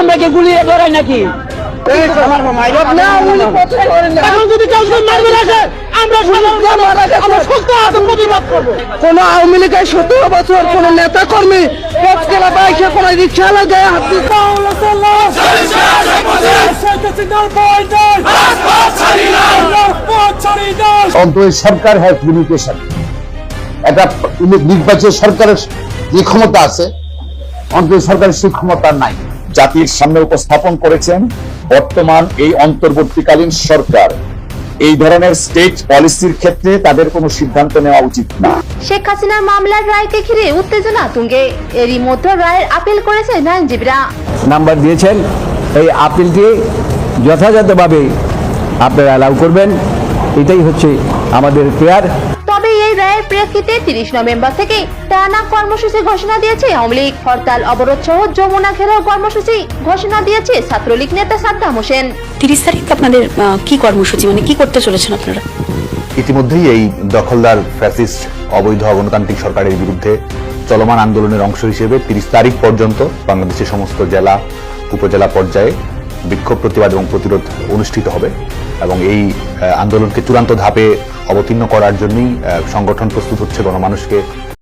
আমরা কি গুলিয়ে ধরাই নাকি? কোন আওয়ামী লীগের 17 বছর কোন নেতা কর্মী কোন রিক্সা লাগায় সরকার হ্যাজ লিমিটেশন। একটা নির্বাচিত সরকারের যে ক্ষমতা আছে, অন্তর সরকারের সেই ক্ষমতা নাই। জাতির সামনে উপস্থাপন করেছেন বর্তমান এই অন্তর্বর্তীকালীন সরকার এই ধরনের স্টেট পলিসির ক্ষেত্রে তাদের কোনো সিদ্ধান্ত নেওয়া উচিত না। শেখ হাসিনার মামলার রায়কে ঘিরে উত্তেজনা তুঙ্গে। এরই মধ্যে রায়ের আপিল করেছে আইনজীবীরা। নাম্বার দিয়েছেন, এই আপিলটি যথাযথভাবে আপনারা অ্যালাউ করবেন, এটাই হচ্ছে আমাদের প্রেয়ার। তবে এই রায়ের প্রেক্ষিতে 30 নভেম্বর থেকে টানা কর্মসূচি ঘোষণা দিয়েছে আওয়ামী লীগ। হরতাল, অবরোধ সহ যমুনা ঘেরাও কর্মসূচি ঘোষণা দিয়েছে ছাত্রলীগ নেতা সাদ্দাম হোসেন। 30 তারিখ আপনাদের কি কর্মসূচি, মানে কি করতে চলেছেন আপনারা? ইতিমধ্যেই এই দখলদার ফ্যাসিস্ট অবৈধ গণতান্ত্রিক সরকারের বিরুদ্ধে চলমান আন্দোলনের অংশ হিসেবে 30 তারিখ পর্যন্ত বাংলাদেশের সমস্ত জেলা উপজেলা পর্যায়ে বিক্ষোভ, প্রতিবাদ এবং প্রতিরোধ অনুষ্ঠিত হবে এবং এই আন্দোলনকে চূড়ান্ত ধাপে অবতীর্ণ করার জন্যই সংগঠন প্রস্তুত হচ্ছে গণমানুষকে